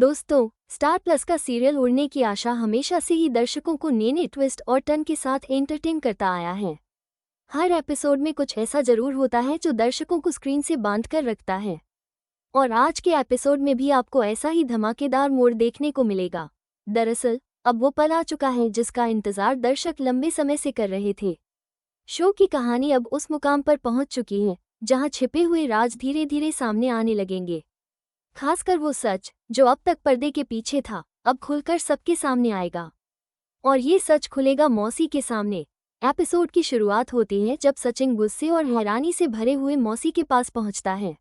दोस्तों, star plus का serial उड़ने की आशा हमेशा से ही दर्शकों को नए नए ट्विस्ट और टर्न के साथ एंटरटेन करता आया है। हर एपिसोड में कुछ ऐसा जरूर होता है जो दर्शकों को स्क्रीन से बांध कर रखता है। और आज के एपिसोड में भी आपको ऐसा ही धमाकेदार मोड़ देखने को मिलेगा। दरअसल अब वो पल आ चुका है जिसका इंतजार दर्शक लंबे समय से कर रहे थे। शो की कहानी अब उस मुकाम पर पहुंच चुकी है जहां छिपे हुए राज धीरे धीरे सामने आने लगेंगे। खासकर वो सच जो अब तक पर्दे के पीछे था, अब खुलकर सबके सामने आएगा। और ये सच खुलेगा मौसी के सामने। एपिसोड की शुरुआत होती है जब सचिन गुस्से और हैरानी से भरे हुए मौसी के पास पहुंचता है।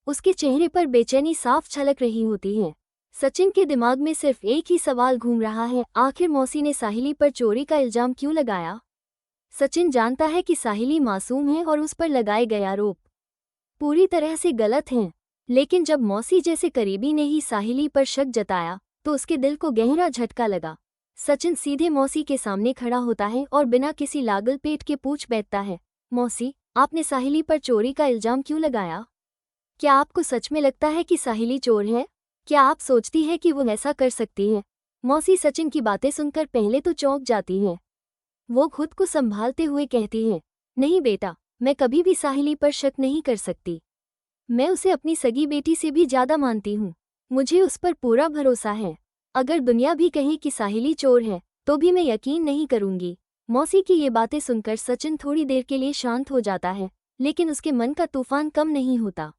उसके चेहरे पर बेचैनी साफ झलक रही होती है। सचिन के दिमाग में सिर्फ एक ही सवाल घूम रहा है, आखिर मौसी ने साहिली पर चोरी का इल्जाम क्यों लगाया। सचिन जानता है कि साहिली मासूम है और उस पर लगाए गए आरोप पूरी तरह से गलत हैं। लेकिन जब मौसी जैसे करीबी ने ही साहिली पर शक जताया तो उसके दिल को गहरा झटका लगा। सचिन सीधे मौसी के सामने खड़ा होता है और बिना किसी लागल पेट के पूछ बैठता है, मौसी, आपने साहिली पर चोरी का इल्जाम क्यों लगाया? क्या आपको सच में लगता है कि साहिली चोर है? क्या आप सोचती है कि वो ऐसा कर सकती है? मौसी सचिन की बातें सुनकर पहले तो चौंक जाती है। वो खुद को संभालते हुए कहती है, नहीं बेटा, मैं कभी भी साहिली पर शक नहीं कर सकती। मैं उसे अपनी सगी बेटी से भी ज्यादा मानती हूँ। मुझे उस पर पूरा भरोसा है। अगर दुनिया भी कहे कि साहिली चोर है तो भी मैं यकीन नहीं करूंगी। मौसी की ये बातें सुनकर सचिन थोड़ी देर के लिए शांत हो जाता है, लेकिन उसके मन का तूफान कम नहीं होता।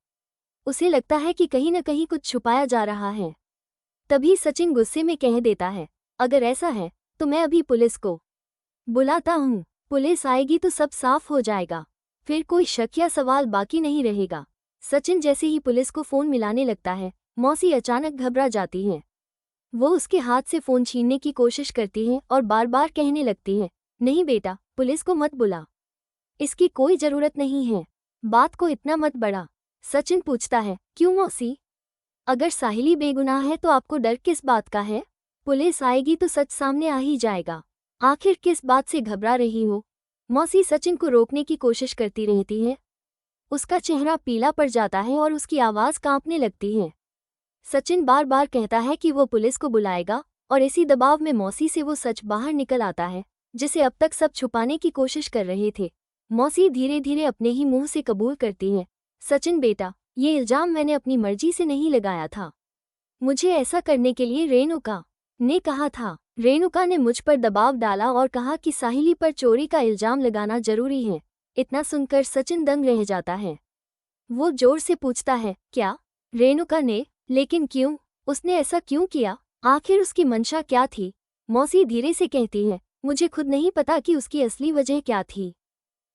उसे लगता है कि कहीं न कहीं कुछ छुपाया जा रहा है। तभी सचिन गुस्से में कह देता है, अगर ऐसा है तो मैं अभी पुलिस को बुलाता हूँ। पुलिस आएगी तो सब साफ हो जाएगा, फिर कोई शक या सवाल बाकी नहीं रहेगा। सचिन जैसे ही पुलिस को फोन मिलाने लगता है, मौसी अचानक घबरा जाती है। वो उसके हाथ से फोन छीनने की कोशिश करती है और बार बार कहने लगती है, नहीं बेटा, पुलिस को मत बुला, इसकी कोई जरूरत नहीं है, बात को इतना मत बढ़ा। सचिन पूछता है, क्यों मौसी? अगर साहिली बेगुनाह है तो आपको डर किस बात का है? पुलिस आएगी तो सच सामने आ ही जाएगा। आखिर किस बात से घबरा रही हो? मौसी सचिन को रोकने की कोशिश करती रहती है। उसका चेहरा पीला पड़ जाता है और उसकी आवाज़ कांपने लगती है। सचिन बार बार कहता है कि वो पुलिस को बुलाएगा और इसी दबाव में मौसी से वो सच बाहर निकल आता है जिसे अब तक सब छुपाने की कोशिश कर रहे थे। मौसी धीरे धीरे अपने ही मुंह से कबूल करती है, सचिन बेटा, ये इल्जाम मैंने अपनी मर्जी से नहीं लगाया था। मुझे ऐसा करने के लिए रेणुका ने कहा था। रेणुका ने मुझ पर दबाव डाला और कहा कि साहिली पर चोरी का इल्जाम लगाना जरूरी है। इतना सुनकर सचिन दंग रह जाता है। वो जोर से पूछता है, क्या? रेणुका ने? लेकिन क्यों? उसने ऐसा क्यों किया? आखिर उसकी मंशा क्या थी? मौसी धीरे से कहती है, मुझे खुद नहीं पता कि उसकी असली वजह क्या थी,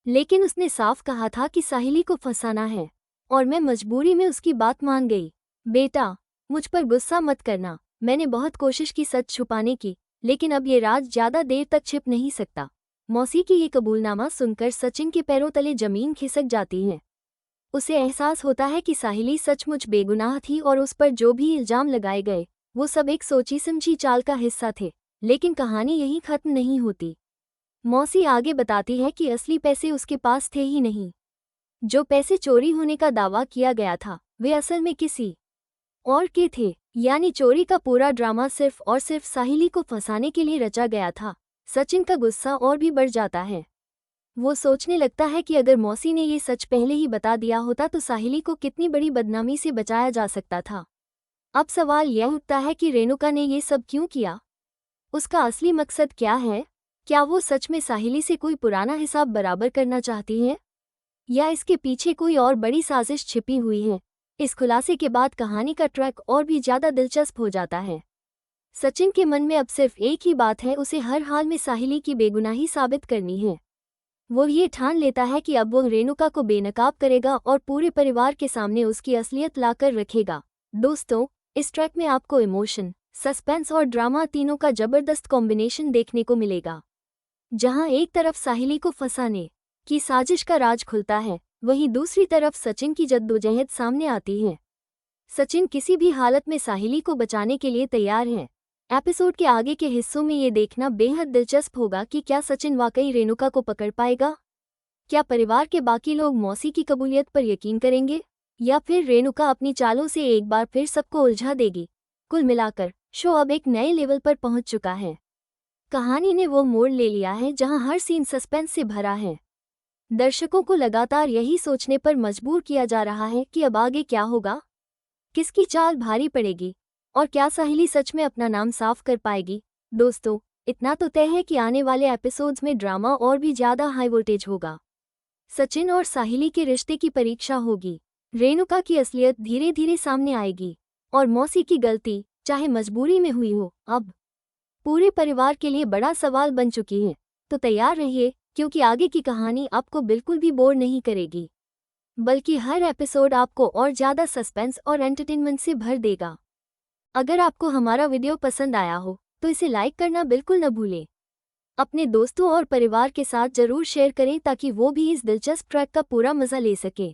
लेकिन उसने साफ कहा था कि साहिली को फंसाना है और मैं मजबूरी में उसकी बात मान गई। बेटा, मुझ पर गुस्सा मत करना, मैंने बहुत कोशिश की सच छुपाने की, लेकिन अब ये राज ज्यादा देर तक छिप नहीं सकता। मौसी की ये कबूलनामा सुनकर सचिन के पैरों तले जमीन खिसक जाती है। उसे एहसास होता है कि साहिली सचमुच बेगुनाह थी और उस पर जो भी इल्जाम लगाए गए वो सब एक सोची समझी चाल का हिस्सा थे। लेकिन कहानी यहीं खत्म नहीं होती। मौसी आगे बताती है कि असली पैसे उसके पास थे ही नहीं। जो पैसे चोरी होने का दावा किया गया था वे असल में किसी और के थे, यानी चोरी का पूरा ड्रामा सिर्फ और सिर्फ साहिली को फंसाने के लिए रचा गया था। सचिन का गुस्सा और भी बढ़ जाता है। वो सोचने लगता है कि अगर मौसी ने ये सच पहले ही बता दिया होता तो साहिली को कितनी बड़ी बदनामी से बचाया जा सकता था। अब सवाल यह उठता है कि रेणुका ने ये सब क्यों किया? उसका असली मकसद क्या है? क्या वो सच में साहिली से कोई पुराना हिसाब बराबर करना चाहती है, या इसके पीछे कोई और बड़ी साजिश छिपी हुई है? इस खुलासे के बाद कहानी का ट्रैक और भी ज्यादा दिलचस्प हो जाता है। सचिन के मन में अब सिर्फ एक ही बात है, उसे हर हाल में साहिली की बेगुनाही साबित करनी है। वो ये ठान लेता है कि अब वो रेणुका को बेनकाब करेगा और पूरे परिवार के सामने उसकी असलियत लाकर रखेगा। दोस्तों, इस ट्रैक में आपको इमोशन, सस्पेंस और ड्रामा तीनों का जबरदस्त कॉम्बिनेशन देखने को मिलेगा। जहां एक तरफ साहिली को फंसाने की साजिश का राज खुलता है, वहीं दूसरी तरफ सचिन की जद्दोजहद सामने आती है। सचिन किसी भी हालत में साहिली को बचाने के लिए तैयार है। एपिसोड के आगे के हिस्सों में ये देखना बेहद दिलचस्प होगा कि क्या सचिन वाकई रेणुका को पकड़ पाएगा? क्या परिवार के बाकी लोग मौसी की कबूलियत पर यकीन करेंगे, या फिर रेणुका अपनी चालों से एक बार फिर सबको उलझा देगी? कुल मिलाकर शो अब एक नए लेवल पर पहुंच चुका है। कहानी ने वो मोड़ ले लिया है जहां हर सीन सस्पेंस से भरा है। दर्शकों को लगातार यही सोचने पर मजबूर किया जा रहा है कि अब आगे क्या होगा, किसकी चाल भारी पड़ेगी और क्या साहिली सच में अपना नाम साफ कर पाएगी। दोस्तों, इतना तो तय है कि आने वाले एपिसोड्स में ड्रामा और भी ज्यादा हाई वोल्टेज होगा। सचिन और साहिली के रिश्ते की परीक्षा होगी। रेणुका की असलियत धीरे धीरे सामने आएगी और मौसी की गलती, चाहे मजबूरी में हुई हो, अब पूरे परिवार के लिए बड़ा सवाल बन चुकी है। तो तैयार रहिए, क्योंकि आगे की कहानी आपको बिल्कुल भी बोर नहीं करेगी, बल्कि हर एपिसोड आपको और ज़्यादा सस्पेंस और एंटरटेनमेंट से भर देगा। अगर आपको हमारा वीडियो पसंद आया हो तो इसे लाइक करना बिल्कुल न भूलें। अपने दोस्तों और परिवार के साथ जरूर शेयर करें ताकि वो भी इस दिलचस्प ट्रैक का पूरा मज़ा ले सके।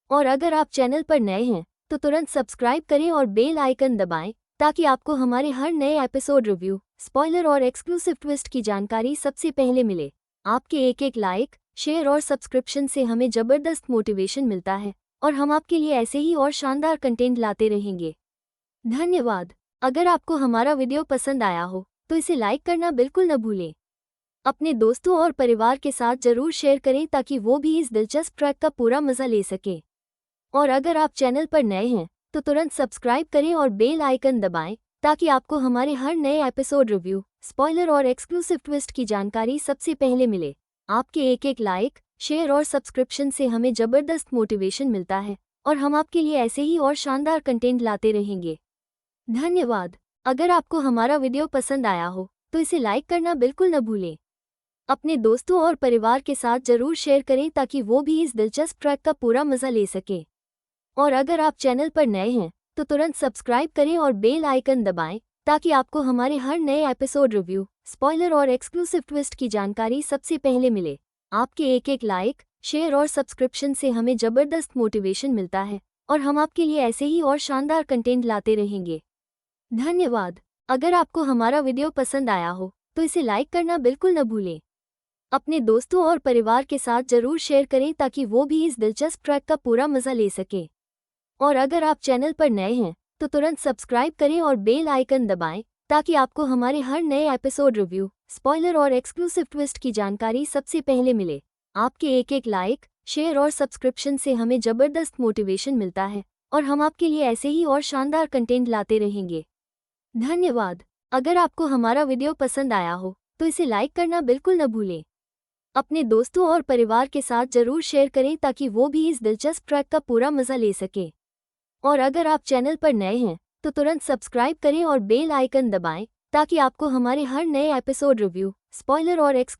और अगर आप चैनल पर नए हैं तो तुरंत सब्सक्राइब करें और बेल आइकन दबाएं ताकि आपको हमारे हर नए एपिसोड रिव्यू, स्पॉइलर और एक्सक्लूसिव ट्विस्ट की जानकारी सबसे पहले मिले। आपके एक एक लाइक, शेयर और सब्सक्रिप्शन से हमें ज़बरदस्त मोटिवेशन मिलता है और हम आपके लिए ऐसे ही और शानदार कंटेंट लाते रहेंगे। धन्यवाद। अगर आपको हमारा वीडियो पसंद आया हो तो इसे लाइक करना बिल्कुल न भूलें। अपने दोस्तों और परिवार के साथ जरूर शेयर करें ताकि वो भी इस दिलचस्प ट्रैक का पूरा मज़ा ले सके। और अगर आप चैनल पर नए हैं तो तुरंत सब्सक्राइब करें और बेल आइकन दबाएं ताकि आपको हमारे हर नए एपिसोड रिव्यू, स्पॉइलर और एक्सक्लूसिव ट्विस्ट की जानकारी सबसे पहले मिले। आपके एक एक लाइक, शेयर और सब्सक्रिप्शन से हमें ज़बरदस्त मोटिवेशन मिलता है और हम आपके लिए ऐसे ही और शानदार कंटेंट लाते रहेंगे। धन्यवाद। अगर आपको हमारा वीडियो पसंद आया हो तो इसे लाइक करना बिल्कुल न भूलें। अपने दोस्तों और परिवार के साथ जरूर शेयर करें ताकि वो भी इस दिलचस्प ट्रैक का पूरा मज़ा ले सके। और अगर आप चैनल पर नए हैं तो तुरंत सब्सक्राइब करें और बेल आइकन दबाएं ताकि आपको हमारे हर नए एपिसोड रिव्यू, स्पॉइलर और एक्सक्लूसिव ट्विस्ट की जानकारी सबसे पहले मिले। आपके एक एक लाइक, शेयर और सब्सक्रिप्शन से हमें ज़बरदस्त मोटिवेशन मिलता है और हम आपके लिए ऐसे ही और शानदार कंटेंट लाते रहेंगे। धन्यवाद। अगर आपको हमारा वीडियो पसंद आया हो तो इसे लाइक करना बिल्कुल न भूलें। अपने दोस्तों और परिवार के साथ जरूर शेयर करें ताकि वो भी इस दिलचस्प ट्रैक का पूरा मज़ा ले सके। और अगर आप चैनल पर नए हैं तो तुरंत सब्सक्राइब करें और बेल आइकन दबाएं ताकि आपको हमारे हर नए एपिसोड रिव्यू, स्पॉइलर और एक्सक्लूसिव ट्विस्ट की जानकारी सबसे पहले मिले। आपके एक एक लाइक, शेयर और सब्सक्रिप्शन से हमें ज़बरदस्त मोटिवेशन मिलता है और हम आपके लिए ऐसे ही और शानदार कंटेंट लाते रहेंगे। धन्यवाद। अगर आपको हमारा वीडियो पसंद आया हो तो इसे लाइक करना बिल्कुल न भूलें। अपने दोस्तों और परिवार के साथ जरूर शेयर करें ताकि वो भी इस दिलचस्प ट्रैक का पूरा मज़ा ले सके। और अगर आप चैनल पर नए हैं तो तुरंत सब्सक्राइब करें और बेल आइकन दबाएं ताकि आपको हमारे हर नए एपिसोड रिव्यू, स्पॉइलर और